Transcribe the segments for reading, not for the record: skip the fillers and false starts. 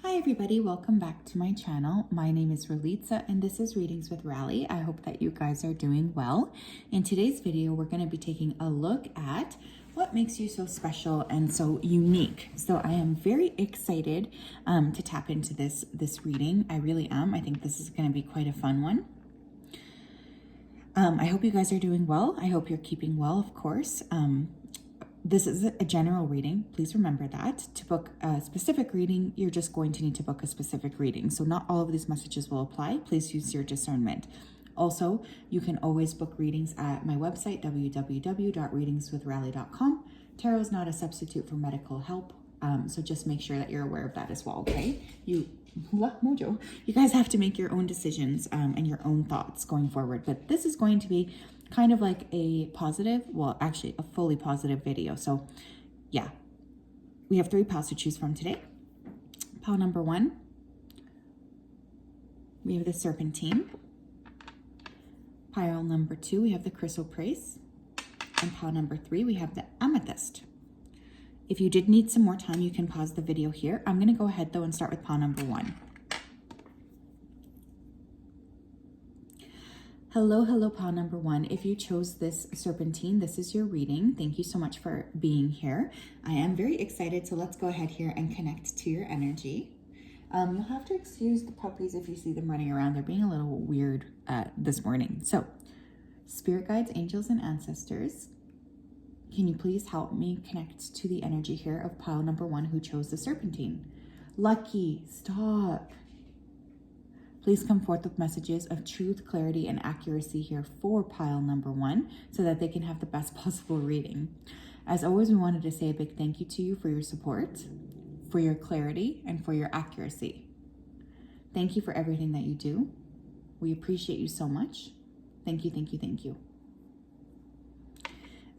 Hi everybody, welcome back to my channel. My name is Ralitza and this is Readings with Rally. I hope that you guys are doing well. In today's video, we're going to be taking a look at what makes you so special and so unique. So I am very excited to tap into this reading. I really am. I think this is going to be quite a fun one. I hope you guys are doing well. I hope you're keeping well, of course. This is a general reading. Please remember that. To book a specific reading, you're just going to need to book a specific reading. So not all of these messages will apply. Please use your discernment. Also, you can always book readings at my website, www.readingswithrally.com. Tarot is not a substitute for medical help. So just make sure that you're aware of that as well, okay? Mojo, you guys have to make your own decisions and your own thoughts going forward. But this is going to be kind of like a positive, well, actually a fully positive video. So yeah, we have 3 piles to choose from today. Pile number 1, we have the Serpentine. Pile number 2, we have the Chrysoprase. And pile number 3, we have the Amethyst. If you did need some more time, you can pause the video here. I'm gonna go ahead though and start with pile number 1. Hello, pile number 1. If you chose this Serpentine, this is your reading. Thank you so much for being here. I am very excited, so let's go ahead here and connect to your energy. You'll have to excuse the puppies if you see them running around. They're being a little weird this morning. So, spirit guides, angels, and ancestors, can you please help me connect to the energy here of pile number 1 who chose the Serpentine? Lucky, stop. Please come forth with messages of truth, clarity, and accuracy here for pile number 1 so that they can have the best possible reading. As always, we wanted to say a big thank you to you for your support, for your clarity, and for your accuracy. Thank you for everything that you do. We appreciate you so much. Thank you, thank you, thank you.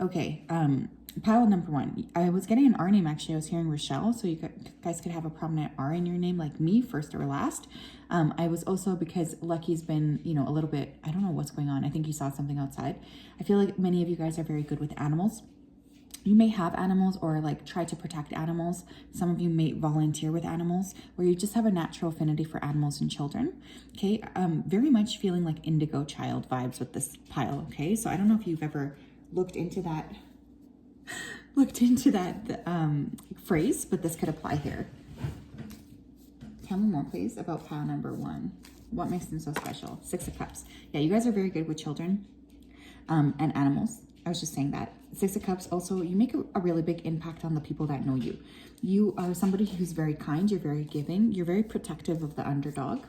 Okay, pile number 1. I was getting an R name, actually. I was hearing Rochelle, so you guys could have a prominent R in your name like me, first or last. I was also, because Lucky's been, a little bit, I don't know what's going on. I think he saw something outside. I feel like many of you guys are very good with animals. You may have animals or like try to protect animals. Some of you may volunteer with animals, where you just have a natural affinity for animals and children. Okay, very much feeling like indigo child vibes with this pile. Okay, so I don't know if you've ever looked into that phrase, but this could apply here. Tell me more, please, about pile number 1. What makes them so special? 6 of Cups. Yeah, you guys are very good with children and animals. I was just saying that. 6 of Cups, also, you make a really big impact on the people that know you. You are somebody who's very kind, you're very giving, you're very protective of the underdog.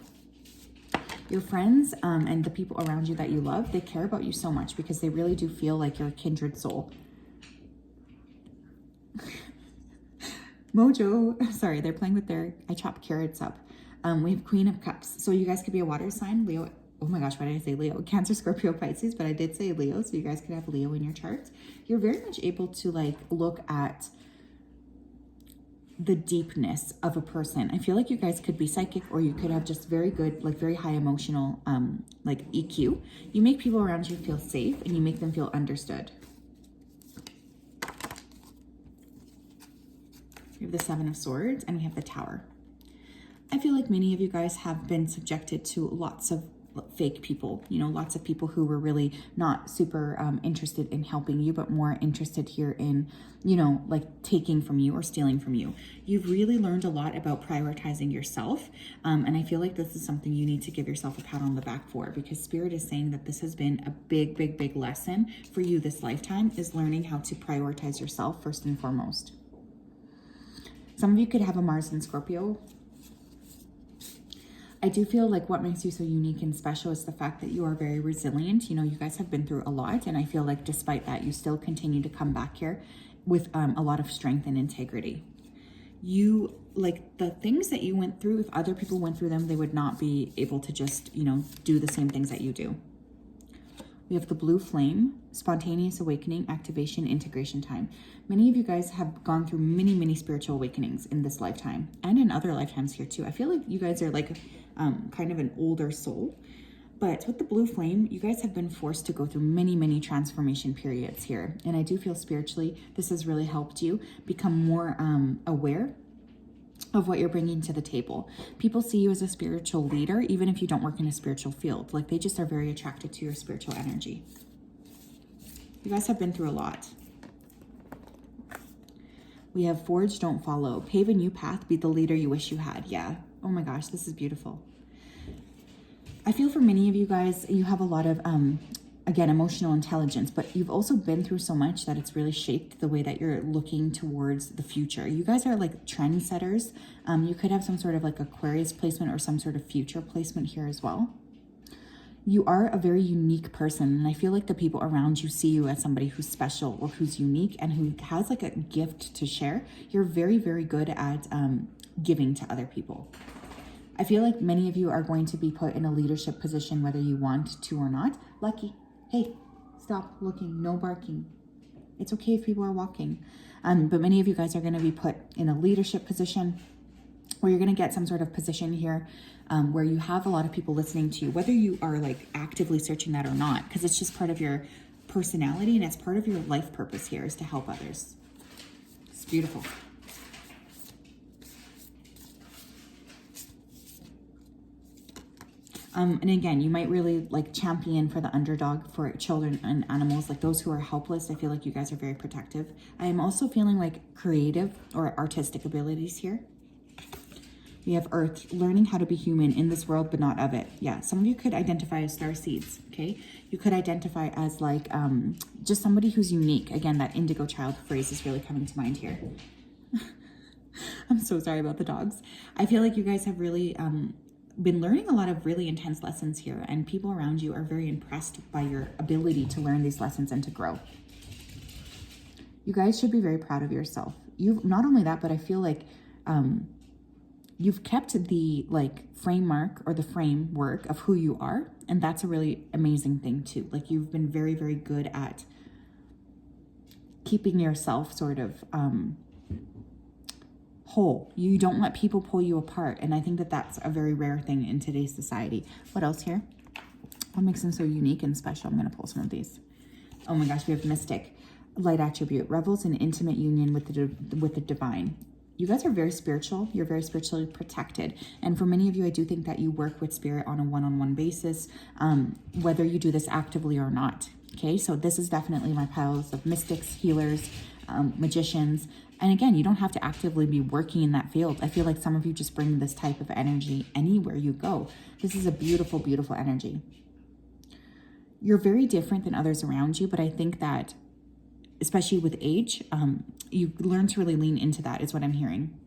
Your friends and the people around you that you love, they care about you so much because they really do feel like you're a kindred soul. Mojo, sorry, they're playing with I chop carrots up. We have Queen of Cups. So you guys could be a water sign, Leo. Oh my gosh, why did I say Leo? Cancer, Scorpio, Pisces, but I did say Leo, so you guys could have Leo in your charts. You're very much able to like look at the deepness of a person. I feel like you guys could be psychic, or you could have just very good, like very high emotional, like EQ. You make people around you feel safe and you make them feel understood. We have the 7 of Swords and we have the Tower. I feel like many of you guys have been subjected to lots of fake people, lots of people who were really not super interested in helping you, but more interested here in, like taking from you or stealing from you. You've really learned a lot about prioritizing yourself. And I feel like this is something you need to give yourself a pat on the back for, because Spirit is saying that this has been a big, big, big lesson for you this lifetime, is learning how to prioritize yourself first and foremost. Some of you could have a Mars in Scorpio. I do feel like what makes you so unique and special is the fact that you are very resilient. You guys have been through a lot, and I feel like despite that, you still continue to come back here with a lot of strength and integrity. You, like, the things that you went through, if other people went through them, they would not be able to just, do the same things that you do. We have the Blue Flame, spontaneous awakening, activation, integration time. Many of you guys have gone through many, many spiritual awakenings in this lifetime and in other lifetimes here too. I feel like you guys are like kind of an older soul, but with the Blue Flame, you guys have been forced to go through many, many transformation periods here. And I do feel spiritually, this has really helped you become more aware of what you're bringing to the table. People see you as a spiritual leader, even if you don't work in a spiritual field. Like, they just are very attracted to your spiritual energy. You guys have been through a lot. We have forge, don't follow. Pave a new path, be the leader you wish you had. Yeah. Oh my gosh, this is beautiful. I feel for many of you guys, you have a lot of, again, emotional intelligence, but you've also been through so much that it's really shaped the way that you're looking towards the future. You guys are like trendsetters. You could have some sort of like Aquarius placement or some sort of future placement here as well. You are a very unique person, and I feel like the people around you see you as somebody who's special or who's unique and who has like a gift to share. You're very, very good at giving to other people. I feel like many of you are going to be put in a leadership position whether you want to or not. Lucky. Hey, stop looking, no barking. It's okay if people are walking. But many of you guys are going to be put in a leadership position where you're going to get some sort of position here where you have a lot of people listening to you, whether you are like actively searching that or not, because it's just part of your personality and it's part of your life purpose here is to help others. It's beautiful. And again, you might really like champion for the underdog, for children and animals, like those who are helpless. I feel like you guys are very protective. I am also feeling like creative or artistic abilities here. We have Earth, learning how to be human in this world, but not of it. Yeah, some of you could identify as star seeds, okay? You could identify as like just somebody who's unique. Again, that indigo child phrase is really coming to mind here. I'm so sorry about the dogs. I feel like you guys have really been learning a lot of really intense lessons here, and people around you are very impressed by your ability to learn these lessons and to grow. You guys should be very proud of yourself. You've not only that, but I feel like you've kept the like framework or the framework of who you are, and that's a really amazing thing too. Like, you've been very, very good at keeping yourself sort of whole. You don't let people pull you apart, and I think that that's a very rare thing in today's society. What else here? What makes them so unique and special? I'm going to pull some of these. Oh my gosh, we have mystic, light attribute, revels in intimate union with the divine. You guys are very spiritual. You're very spiritually protected. And for many of you, I do think that you work with spirit on a one-on-one basis, whether you do this actively or not. Okay, so this is definitely my piles of mystics, healers, magicians. And again, you don't have to actively be working in that field. I feel like some of you just bring this type of energy anywhere you go. This is a beautiful, beautiful energy. You're very different than others around you, but I think that especially with age, you learn to really lean into that is what I'm hearing.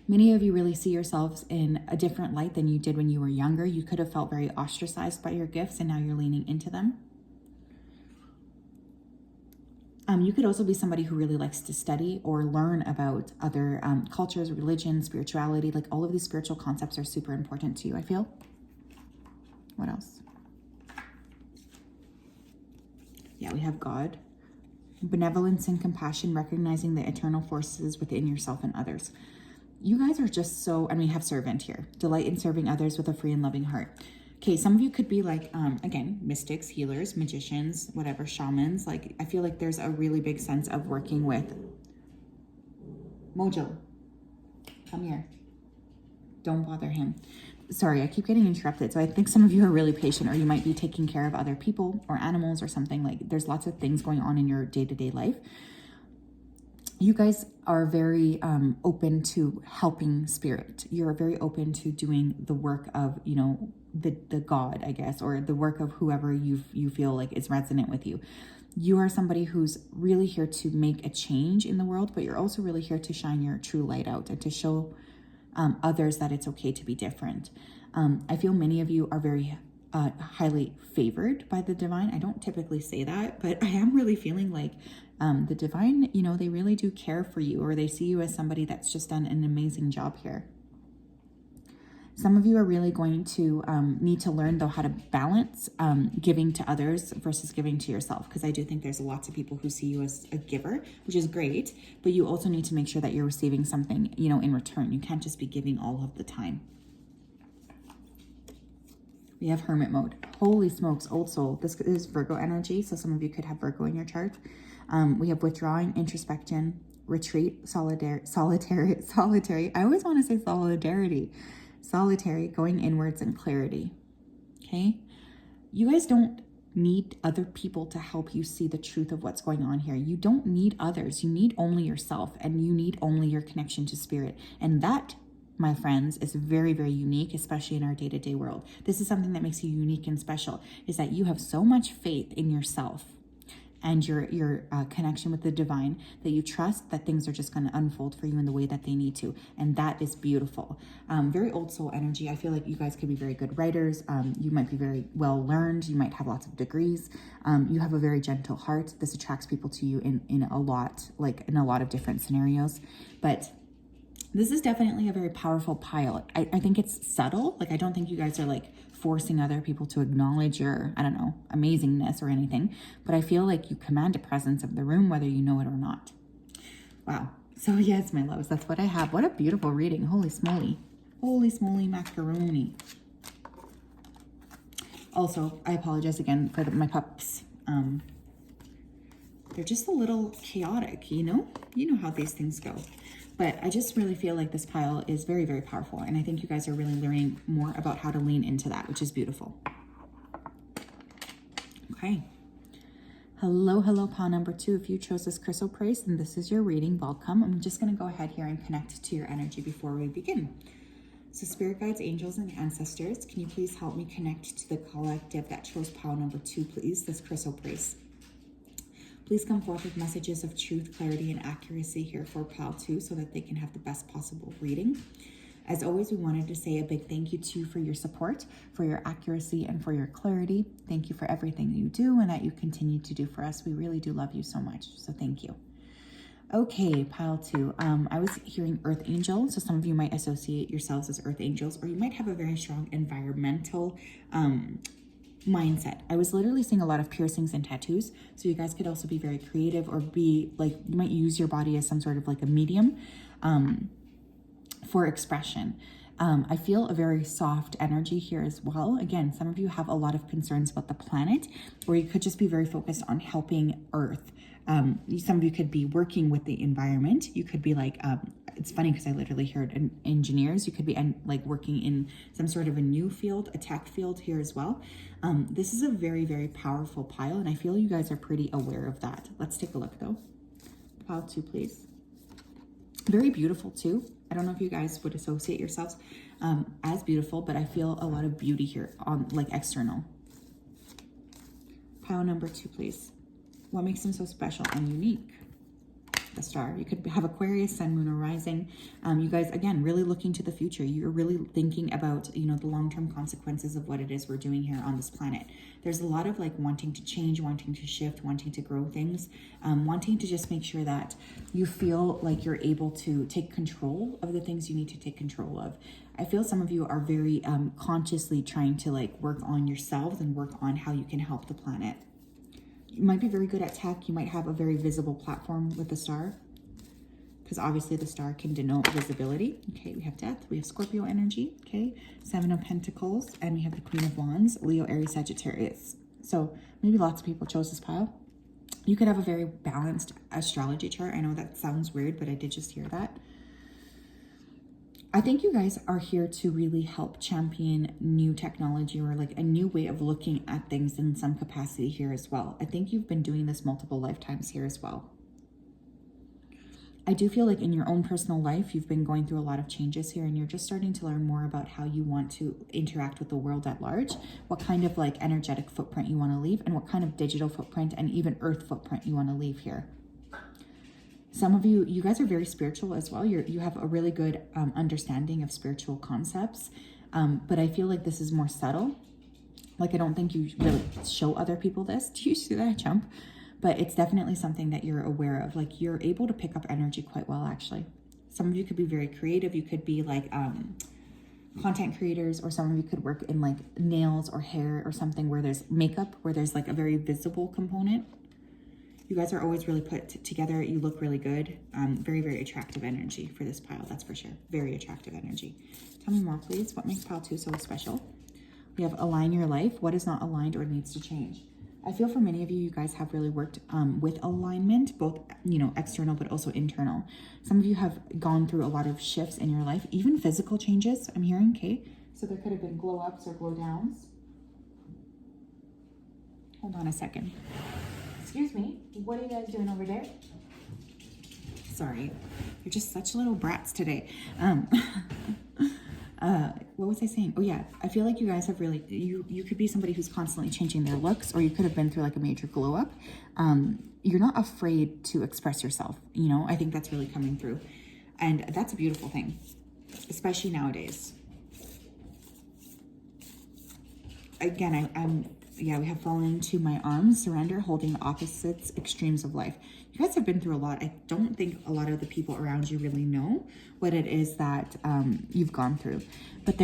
Many of you really see yourselves in a different light than you did when you were younger. You could have felt very ostracized by your gifts, and now you're leaning into them. You could also be somebody who really likes to study or learn about other cultures, religion, spirituality. Like, all of these spiritual concepts are super important to you, I feel. What else? Yeah, we have God. Benevolence and compassion, recognizing the eternal forces within yourself and others. You guys are just so, and we have servant here. Delight in serving others with a free and loving heart. Okay, some of you could be like, again, mystics, healers, magicians, whatever, shamans. Like, I feel like there's a really big sense of working with Mojo. Come here. Don't bother him. Sorry, I keep getting interrupted. So I think some of you are really patient, or you might be taking care of other people or animals or something. Like, there's lots of things going on in your day-to-day life. You guys are very open to helping spirit. You're very open to doing the work of, you know, the God, I guess, or the work of whoever you feel like is resonant with you. You are somebody who's really here to make a change in the world, but you're also really here to shine your true light out and to show others that it's okay to be different. I feel many of you are very highly favored by the divine. I don't typically say that, but I am really feeling like the divine, you know, they really do care for you, or they see you as somebody that's just done an amazing job here. Some of you are really going to need to learn, though, how to balance giving to others versus giving to yourself, because I do think there's lots of people who see you as a giver, which is great, but you also need to make sure that you're receiving something, you know, in return. You can't just be giving all of the time. We have hermit mode. Holy smokes, old soul. This is Virgo energy, so some of you could have Virgo in your chart. We have withdrawing, introspection, retreat, solitary. I always want to say solidarity. Solitary, going inwards and clarity. Okay? You guys don't need other people to help you see the truth of what's going on here. You don't need others. You need only yourself, and you need only your connection to spirit. And that, my friends, is very, very unique, especially in our day-to-day world. This is something that makes you unique and special, is that you have so much faith in yourself and your connection with the divine that you trust that things are just going to unfold for you in the way that they need to. And that is beautiful. Very old soul energy. I feel like you guys could be very good writers. You might be very well learned. You might have lots of degrees. You have a very gentle heart. This attracts people to you in a lot of different scenarios. But this is definitely a very powerful pile. I think it's subtle. Like, I don't think you guys are like forcing other people to acknowledge your, I don't know, amazingness or anything. But I feel like you command a presence of the room, whether you know it or not. Wow. So yes, my loves, that's what I have. What a beautiful reading. Holy smoly. Holy smoly macaroni. Also, I apologize again for my pups. They're just a little chaotic, you know? You know how these things go. But I just really feel like this pile is very, very powerful. And I think you guys are really learning more about how to lean into that, which is beautiful. Okay. Hello, hello, pile number 2. If you chose this crystal praise, then this is your reading. Welcome. I'm just going to go ahead here and connect to your energy before we begin. So spirit guides, angels, and ancestors, can you please help me connect to the collective that chose pile number 2, please, this crystal praise? Please come forth with messages of truth, clarity, and accuracy here for pile 2 so that they can have the best possible reading. As always, we wanted to say a big thank you to you for your support, for your accuracy, and for your clarity. Thank you for everything you do and that you continue to do for us. We really do love you so much, so thank you. Okay, pile 2. I was hearing Earth Angel, so some of you might associate yourselves as Earth Angels, or you might have a very strong environmental mindset. I was literally seeing a lot of piercings and tattoos, so you guys could also be very creative, or be like, you might use your body as some sort of like a medium for expression. I feel a very soft energy here as well. Again, some of you have a lot of concerns about the planet, or you could just be very focused on helping Earth. Some of you could be working with the environment. You could be like, it's funny because I literally heard engineers. You could be like working in some sort of a new field, a tech field here as well. This is a very, very powerful pile, and I feel you guys are pretty aware of that. Let's take a look though. Pile 2, please. Very beautiful too. I don't know if you guys would associate yourselves as beautiful, but I feel a lot of beauty here on like external. Pile number 2, please. What makes them so special and unique? The star. You could have Aquarius, sun, moon, or rising. You guys, again, really looking to the future. You're really thinking about, you know, the long-term consequences of what it is we're doing here on this planet. There's a lot of like wanting to change, wanting to shift, wanting to grow things, wanting to just make sure that you feel like you're able to take control of the things you need to take control of. I feel some of you are very consciously trying to like work on yourselves and work on how you can help the planet. You might be very good at tech. You might have a very visible platform with the star, because obviously the star can denote visibility. Okay, we have death. We have Scorpio energy. Okay, 7 of Pentacles, and we have the Queen of Wands, Leo, Aries, Sagittarius. So maybe lots of people chose this pile. You could have a very balanced astrology chart. I know that sounds weird, but I did just hear that. I think you guys are here to really help champion new technology, or like a new way of looking at things in some capacity here as well. I think you've been doing this multiple lifetimes here as well. I do feel like in your own personal life, you've been going through a lot of changes here, and you're just starting to learn more about how you want to interact with the world at large, what kind of like energetic footprint you want to leave, and what kind of digital footprint and even earth footprint you want to leave here. Some of you guys are very spiritual as well. You have a really good understanding of spiritual concepts, but I feel like this is more subtle. Like, I don't think you really show other people this. Do you see that jump? But it's definitely something that you're aware of. Like, you're able to pick up energy quite well, actually. Some of you could be very creative. You could be like content creators, or some of you could work in like nails or hair or something where there's makeup, where there's like a very visible component. You guys are always really put together. You look really good. Very, very attractive energy for this pile, that's for sure. Very attractive energy. Tell me more, please. What makes pile 2 so special? We have align your life. What is not aligned or needs to change? I feel for many of you, you guys have really worked with alignment, both, you know, external, but also internal. Some of you have gone through a lot of shifts in your life, even physical changes, I'm hearing, okay? So there could have been glow ups or glow downs. Hold on a second. Excuse me, what are you guys doing over there? Sorry, you're just such little brats today. What was I saying? Oh yeah, I feel like you guys have really, you could be somebody who's constantly changing their looks, or you could have been through like a major glow up. You're not afraid to express yourself, you know. I think that's really coming through, and that's a beautiful thing, especially nowadays. Again, yeah, we have fallen into my arms, surrender, holding the opposites, extremes of life. You guys have been through a lot. I don't think a lot of the people around you really know what it is that you've gone through. But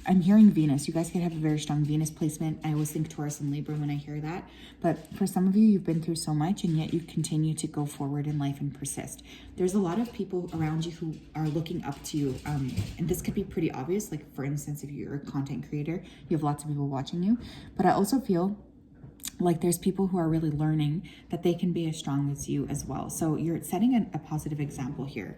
I'm hearing Venus. You guys could have a very strong Venus placement. I always think Taurus and Libra when I hear that. But for some of you, you've been through so much, and yet you continue to go forward in life and persist. There's a lot of people around you who are looking up to you. And this could be pretty obvious. Like, for instance, if you're a content creator, you have lots of people watching you. But I also feel like there's people who are really learning that they can be as strong as you as well. So you're setting a positive example here.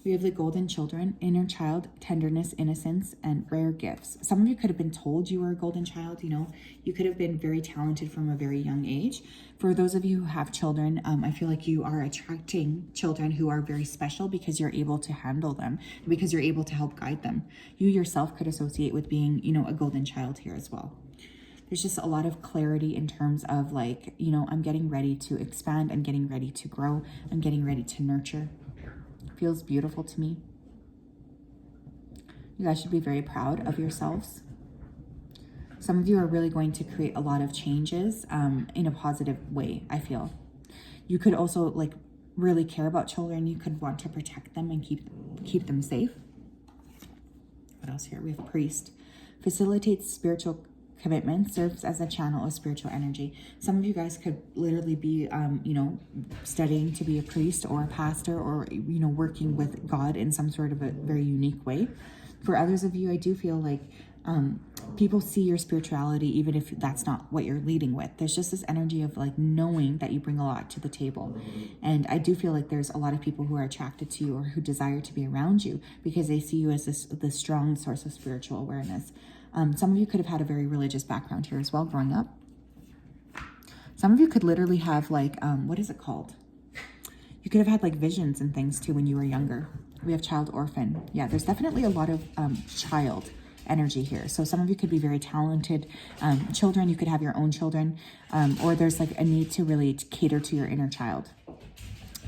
We have the golden children, inner child, tenderness, innocence, and rare gifts. Some of you could have been told you were a golden child, you know. You could have been very talented from a very young age. For those of you who have children, I feel like you are attracting children who are very special because you're able to handle them, because you're able to help guide them. You yourself could associate with being, you know, a golden child here as well. There's just a lot of clarity in terms of like, you know, I'm getting ready to expand. I'm getting ready to grow. I'm getting ready to nurture. Feels beautiful to me. You guys should be very proud of yourselves. Some of you are really going to create a lot of changes in a positive way, I feel. You could also like really care about children. You could want to protect them and keep them safe. What else here? We have priest. Facilitates spiritual commitment, serves as a channel of spiritual energy. Some of you guys could literally be, you know, studying to be a priest or a pastor, or, you know, working with God in some sort of a very unique way. For others of you, I do feel like people see your spirituality, even if that's not what you're leading with. There's just this energy of like knowing that you bring a lot to the table. And I do feel like there's a lot of people who are attracted to you or who desire to be around you because they see you as this strong source of spiritual awareness. Some of you could have had a very religious background here as well growing up. Some of you could literally have like, what is it called? You could have had like visions and things too when you were younger. We have child orphan. Yeah, there's definitely a lot of child energy here. So some of you could be very talented children. You could have your own children, or there's like a need to really cater to your inner child.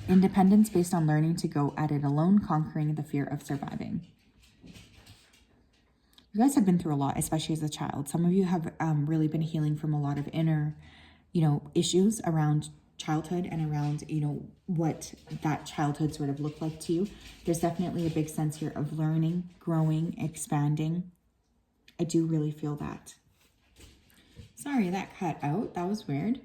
Independence based on learning to go at it alone, conquering the fear of surviving. You guys have been through a lot, especially as a child. Some of you have really been healing from a lot of inner, you know, issues around childhood and around, you know, what that childhood sort of looked like to you. There's definitely a big sense here of learning, growing, expanding. I do really feel that. Sorry, that cut out. That was weird.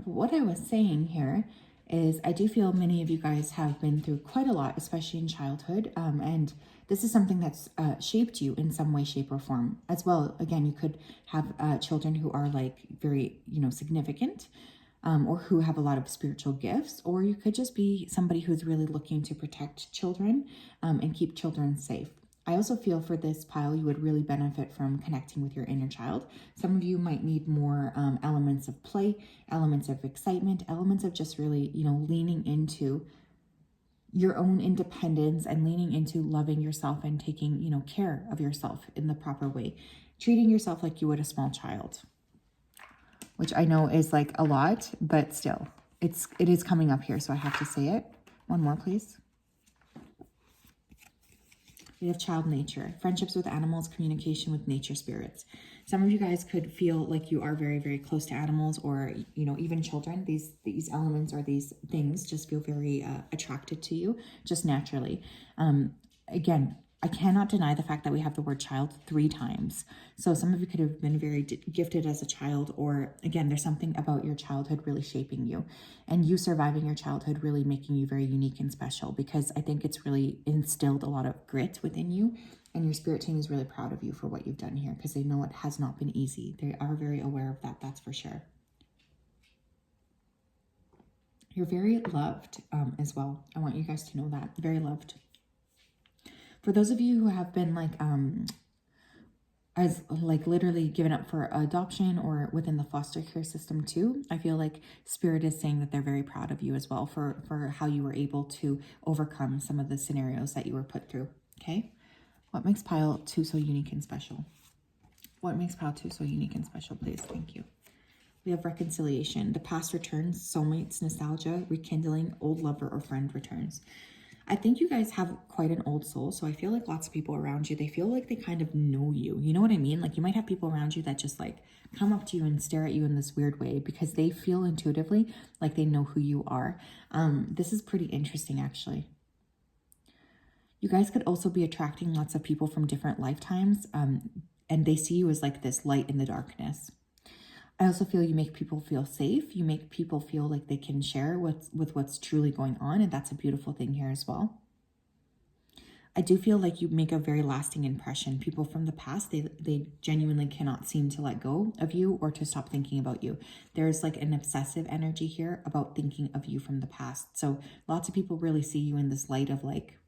What I was saying here is I do feel many of you guys have been through quite a lot, especially in childhood. And this is something that's shaped you in some way, shape, or form as well. Again, you could have children who are like very, you know, significant, or who have a lot of spiritual gifts, or you could just be somebody who's really looking to protect children and keep children safe. I also feel for this pile, you would really benefit from connecting with your inner child. Some of you might need more elements of play, elements of excitement, elements of just really, you know, leaning into your own independence and leaning into loving yourself and taking, you know, care of yourself in the proper way. Treating yourself like you would a small child, which I know is like a lot, but still, it is coming up here, so I have to say it. One more, please. We have child nature, friendships with animals, communication with nature spirits. Some of you guys could feel like you are very, very close to animals, or, you know, even children. These elements or these things just feel very attracted to you just naturally. Again, I cannot deny the fact that we have the word child 3 times. So some of you could have been very gifted as a child, or again, there's something about your childhood really shaping you, and you surviving your childhood really making you very unique and special, because I think it's really instilled a lot of grit within you, and your spirit team is really proud of you for what you've done here, because they know it has not been easy. They are very aware of that, that's for sure. You're very loved as well. I want you guys to know that. Very loved. For those of you who have been like literally given up for adoption or within the foster care system too, I feel like Spirit is saying that they're very proud of you as well for how you were able to overcome some of the scenarios that you were put through. Okay. What makes pile 2 so unique and special? What makes pile 2 so unique and special, please? Thank you. We have reconciliation. The past returns, soulmates, nostalgia, rekindling, old lover or friend returns. I think you guys have quite an old soul. So I feel like lots of people around you, they feel like they kind of know you. You know what I mean? Like you might have people around you that just like come up to you and stare at you in this weird way because they feel intuitively like they know who you are. This is pretty interesting, actually. You guys could also be attracting lots of people from different lifetimes. And they see you as like this light in the darkness. I also feel you make people feel safe. You make people feel like they can share with what's truly going on. And that's a beautiful thing here as well. I do feel like you make a very lasting impression. People from the past, they genuinely cannot seem to let go of you or to stop thinking about you. There's like an obsessive energy here about thinking of you from the past. So lots of people really see you in this light of like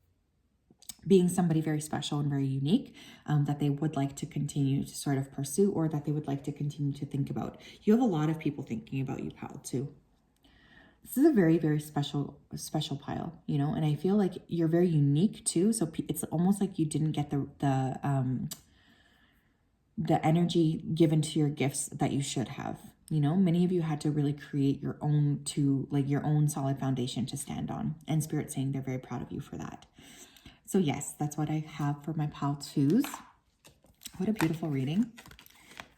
being somebody very special and very unique, that they would like to continue to sort of pursue, or that they would like to continue to think about. You have a lot of people thinking about you, pile, too. This is a very, very special pile, you know, and I feel like you're very unique too. So it's almost like you didn't get the energy given to your gifts that you should have. You know, many of you had to really create your own your own solid foundation to stand on, and Spirit's saying they're very proud of you for that. So yes, that's what I have for my pile 2s. What a beautiful reading.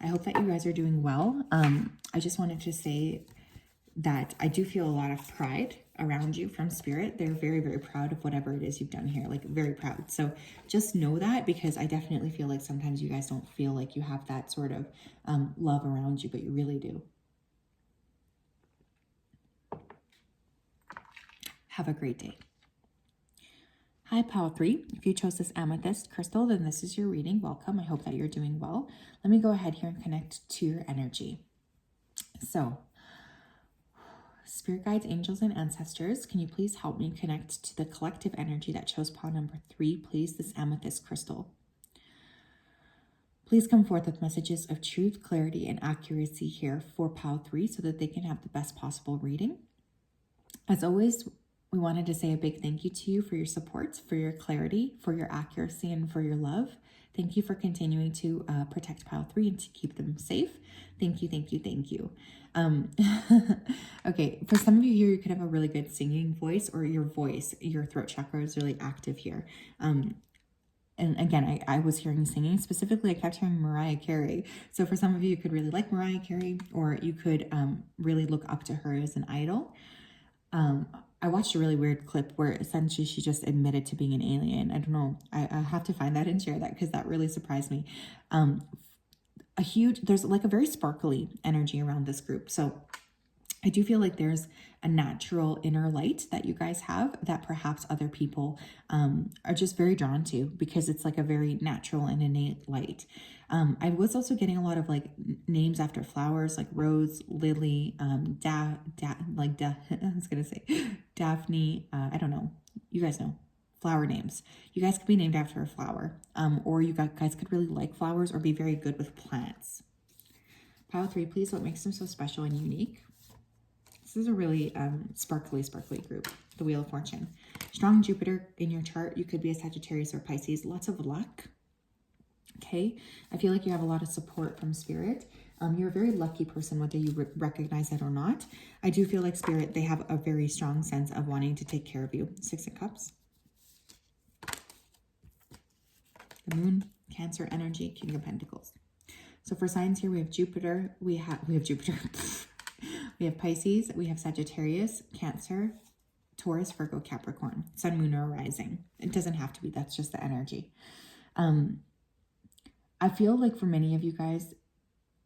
I hope that you guys are doing well. I just wanted to say that I do feel a lot of pride around you from Spirit. They're very, very proud of whatever it is you've done here, like very proud. So just know that, because I definitely feel like sometimes you guys don't feel like you have that sort of love around you, but you really do. Have a great day. Hi, pile 3. If you chose this amethyst crystal, then this is your reading. Welcome. I hope that you're doing well. Let me go ahead here and connect to your energy. So, Spirit guides, angels, and ancestors, can you please help me connect to the collective energy that chose pile number 3, please, this amethyst crystal. Please come forth with messages of truth, clarity, and accuracy here for pile 3 so that they can have the best possible reading. As always, we wanted to say a big thank you to you for your support, for your clarity, for your accuracy, and for your love. Thank you for continuing to protect pile 3 and to keep them safe. Thank you, thank you, thank you. Okay, for some of you here, you could have a really good singing voice, or your throat chakra is really active here. And again, I was hearing singing. Specifically, I kept hearing Mariah Carey. So for some of you, you could really like Mariah Carey, or you could really look up to her as an idol. I watched a really weird clip where essentially she just admitted to being an alien. I don't know. I have to find that and share that, because that really surprised me. There's like a very sparkly energy around this group. So I do feel like there's a natural inner light that you guys have that perhaps other people are just very drawn to, because it's like a very natural and innate light. I was also getting a lot of like names after flowers, like rose, lily, I was gonna say Daphne. I don't know. You guys know flower names. You guys could be named after a flower, or you guys could really like flowers or be very good with plants. Pile 3, please. What makes them so special and unique? This is a really sparkly group. The Wheel of Fortune. Strong Jupiter in your chart. You could be a Sagittarius or Pisces. Lots of luck. Okay. I feel like you have a lot of support from Spirit. You're a very lucky person, whether you recognize it or not. I do feel like Spirit, they have a very strong sense of wanting to take care of you. 6 of Cups. The Moon, Cancer energy, King of Pentacles. So for signs here, we have Jupiter. We have Jupiter. We have Pisces, we have Sagittarius, Cancer, Taurus, Virgo, Capricorn, Sun, Moon, or Rising. It doesn't have to be. That's just the energy. I feel like for many of you guys,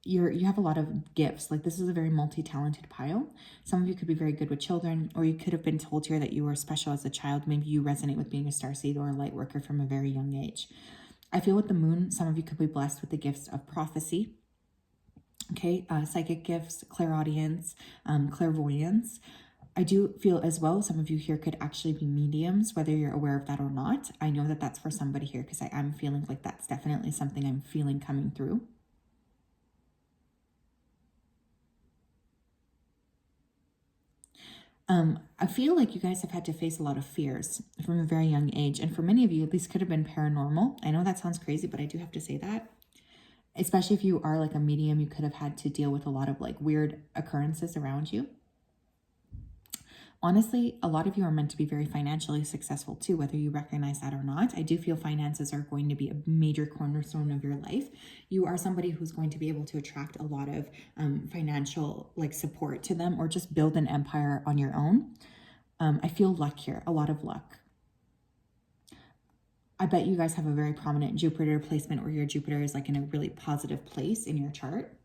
you have a lot of gifts. Like this is a very multi-talented pile. Some of you could be very good with children, or you could have been told here that you were special as a child. Maybe you resonate with being a starseed or a light worker from a very young age. I feel with the moon, some of you could be blessed with the gifts of prophecy. Okay, psychic gifts, clairaudience, clairvoyance. I do feel as well, some of you here could actually be mediums, whether you're aware of that or not. I know that that's for somebody here because I am feeling like that's definitely something I'm feeling coming through. I feel like you guys have had to face a lot of fears from a very young age. And for many of you, these could have been paranormal. I know that sounds crazy, but I do have to say that. Especially if you are like a medium, you could have had to deal with a lot of like weird occurrences around you. Honestly, a lot of you are meant to be very financially successful too, whether you recognize that or not. I do feel finances are going to be a major cornerstone of your life. You are somebody who's going to be able to attract a lot of financial like support to them, or just build an empire on your own. I feel luck here, a lot of luck. I bet you guys have a very prominent Jupiter placement where your Jupiter is like in a really positive place in your chart.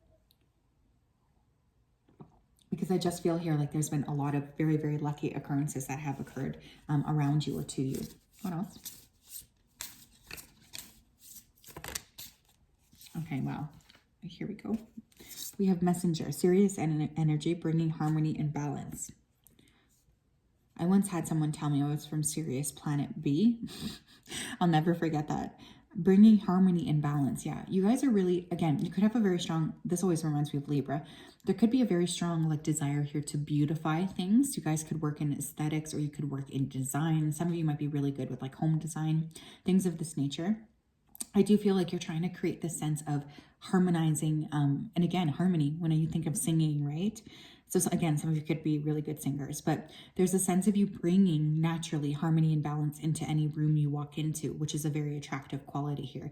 Because I just feel here like there's been a lot of very, very lucky occurrences that have occurred around you or to you. What else? Okay, wow. Here we go. We have Messenger, Sirius energy, bringing harmony and balance. I once had someone tell me I was from Sirius Planet B. I'll never forget that. Bringing harmony and balance. Yeah, you guys are really, again, you could have a very strong, this always reminds me of Libra. There could be a very strong like desire here to beautify things. You guys could work in aesthetics, or you could work in design. Some of you might be really good with like home design, things of this nature. I do feel like you're trying to create this sense of harmonizing, and again, harmony, when you think of singing, right? So again, some of you could be really good singers, but there's a sense of you bringing naturally harmony and balance into any room you walk into, which is a very attractive quality here.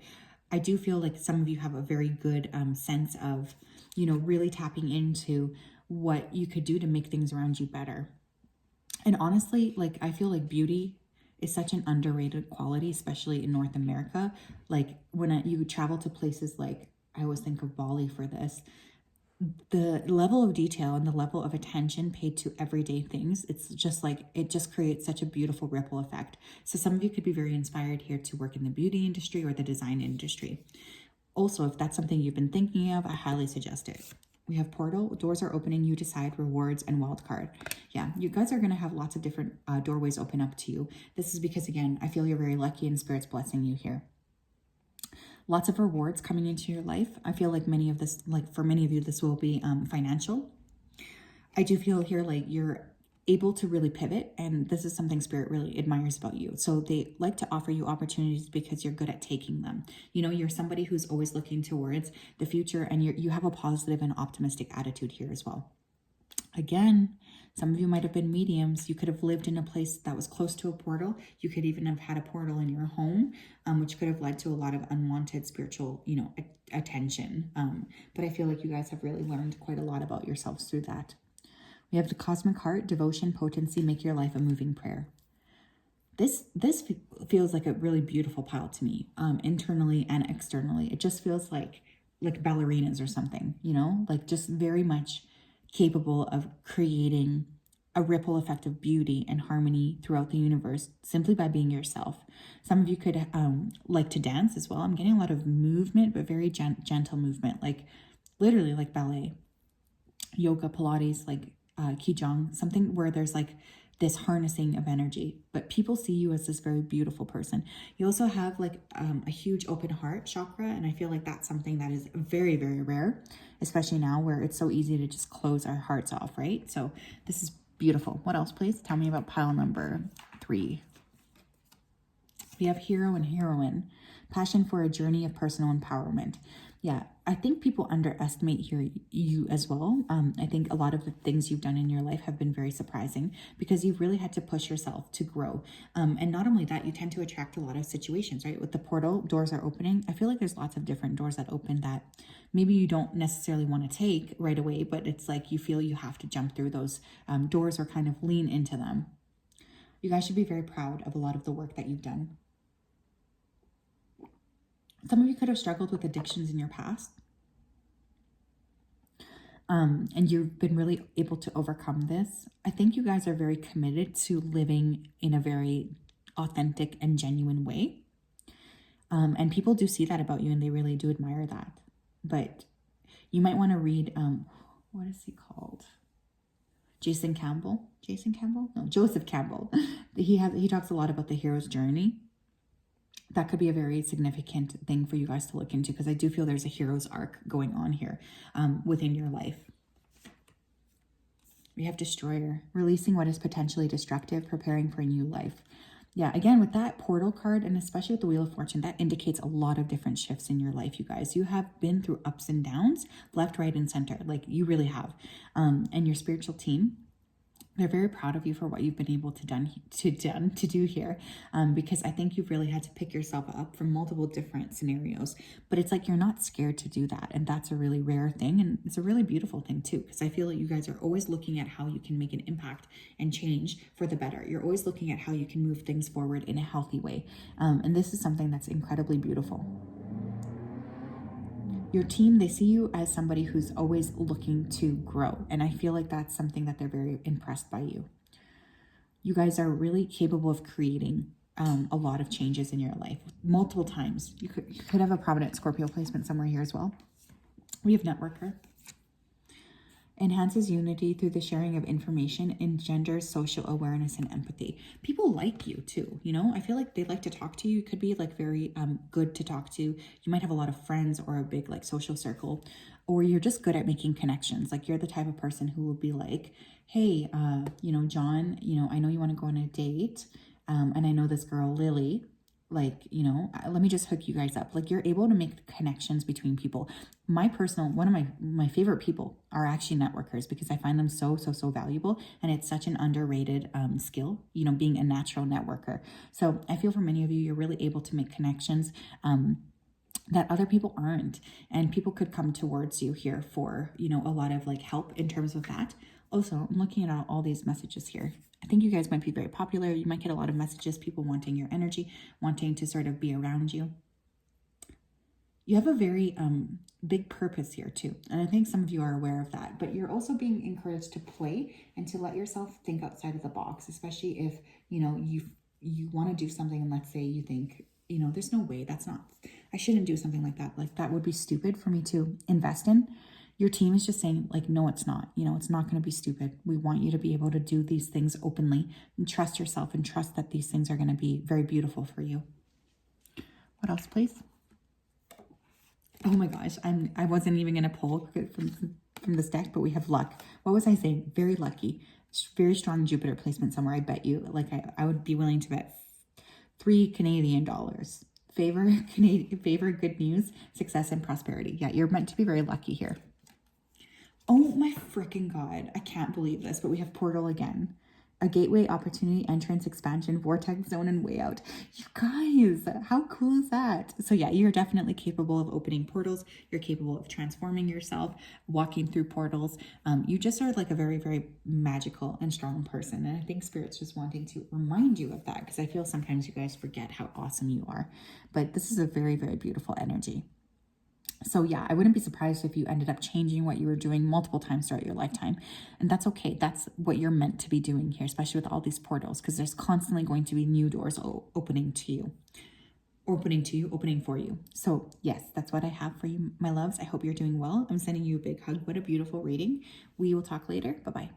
I do feel like some of you have a very good sense of, you know, really tapping into what you could do to make things around you better. And honestly, like I feel like beauty is such an underrated quality, especially in North America. Like when you travel to places like, I always think of Bali for this, the level of detail and the level of attention paid to everyday things, it's just like, it just creates such a beautiful ripple effect. So some of you could be very inspired here to work in the beauty industry or the design industry. Also, if that's something you've been thinking of, I highly suggest it. We have Portal, doors are opening, you decide, rewards, and wild card. Yeah, you guys are going to have lots of different doorways open up to you. This is because, again, I feel you're very lucky and Spirit's blessing you here. Lots of rewards coming into your life. I feel like many of this, like for many of you, this will be financial. I do feel here like you're able to really pivot, and this is something Spirit really admires about you. So they like to offer you opportunities because you're good at taking them. You know, you're somebody who's always looking towards the future, and you have a positive and optimistic attitude here as well. Again, some of you might have been mediums. You could have lived in a place that was close to a portal. You could even have had a portal in your home, which could have led to a lot of unwanted spiritual, you know, attention. But I feel like you guys have really learned quite a lot about yourselves through that. We have the Cosmic Heart, devotion, potency, make your life a moving prayer. This feels like a really beautiful pile to me, internally and externally. It just feels like ballerinas or something, you know, like just very much capable of creating a ripple effect of beauty and harmony throughout the universe simply by being yourself. Some of you could like to dance as well. I'm getting a lot of movement, but very gentle movement, like literally like ballet, yoga, Pilates, like Qigong, something where there's like this harnessing of energy, but people see you as this very beautiful person. You also have like a huge open heart chakra, and I feel like that's something that is very, very rare, especially now where it's so easy to just close our hearts off, right? So this is beautiful. What else, please? Tell me about pile number 3. We have hero and heroine, passion for a journey of personal empowerment. Yeah, I think people underestimate here you as well. I think a lot of the things you've done in your life have been very surprising because you've really had to push yourself to grow. And not only that, you tend to attract a lot of situations, right? With the portal, doors are opening. I feel like there's lots of different doors that open that maybe you don't necessarily want to take right away, but it's like you feel you have to jump through those doors or kind of lean into them. You guys should be very proud of a lot of the work that you've done. Some of you could have struggled with addictions in your past. And you've been really able to overcome this. I think you guys are very committed to living in a very authentic and genuine way. And people do see that about you, and they really do admire that. But you might want to read, what is he called? Jason Campbell? No, Joseph Campbell. He talks a lot about the hero's journey. That could be a very significant thing for you guys to look into, because I do feel there's a hero's arc going on here within your life. We have Destroyer, releasing what is potentially destructive, preparing for a new life. Yeah, again, with that portal card, and especially with the Wheel of Fortune, that indicates a lot of different shifts in your life, you guys. You have been through ups and downs, left, right, and center. Like, you really have. And your spiritual team, they're very proud of you for what you've been able to do here, because I think you've really had to pick yourself up from multiple different scenarios. But it's like you're not scared to do that, and that's a really rare thing, and it's a really beautiful thing too, because I feel like you guys are always looking at how you can make an impact and change for the better. You're always looking at how you can move things forward in a healthy way, and this is something that's incredibly beautiful. Your team, they see you as somebody who's always looking to grow. And I feel like that's something that they're very impressed by you. You guys are really capable of creating a lot of changes in your life multiple times. You could have a prominent Scorpio placement somewhere here as well. We have Networker. Enhances unity through the sharing of information, engenders social awareness and empathy. People like you too, you know? I feel like they like to talk to you. You could be like very good to talk to. You might have a lot of friends or a big like social circle, or you're just good at making connections. Like, you're the type of person who will be like, hey, you know, John, you know, I know you want to go on a date, and I know this girl, Lily, like, you know, let me just hook you guys up. Like, you're able to make connections between people. One of my favorite people are actually networkers, because I find them so valuable, and it's such an underrated skill, you know, being a natural networker. So I feel for many of you, you're really able to make connections that other people aren't, and people could come towards you here for, you know, a lot of like help in terms of that. Also, I'm looking at all these messages here. I think you guys might be very popular. You might get a lot of messages, people wanting your energy, wanting to sort of be around you. You have a very big purpose here too. And I think some of you are aware of that, but you're also being encouraged to play and to let yourself think outside of the box, especially if, you know, you want to do something, and let's say you think, you know, there's no way, I shouldn't do something like that. Like, that would be stupid for me to invest in. Your team is just saying, like, no, it's not. You know, it's not going to be stupid. We want you to be able to do these things openly, and trust yourself, and trust that these things are going to be very beautiful for you. What else, please? Oh my gosh, I wasn't even going to pull from this deck, but we have luck. What was I saying? Very lucky. Very strong Jupiter placement somewhere. I bet you, like, I would be willing to bet $3 Canadian. Favor, good news, success, and prosperity. Yeah, you're meant to be very lucky here. Oh my freaking God. I can't believe this, but we have portal again. A gateway, opportunity, entrance, expansion, vortex zone, and way out. You guys, how cool is that? So yeah, you're definitely capable of opening portals. You're capable of transforming yourself, walking through portals. You just are like a very, very magical and strong person. And I think Spirit's just wanting to remind you of that, because I feel sometimes you guys forget how awesome you are. But this is a very, very beautiful energy. So yeah, I wouldn't be surprised if you ended up changing what you were doing multiple times throughout your lifetime. And that's okay. That's what you're meant to be doing here, especially with all these portals, because there's constantly going to be new doors opening for you. So yes, that's what I have for you, my loves. I hope you're doing well. I'm sending you a big hug. What a beautiful reading. We will talk later. Bye-bye.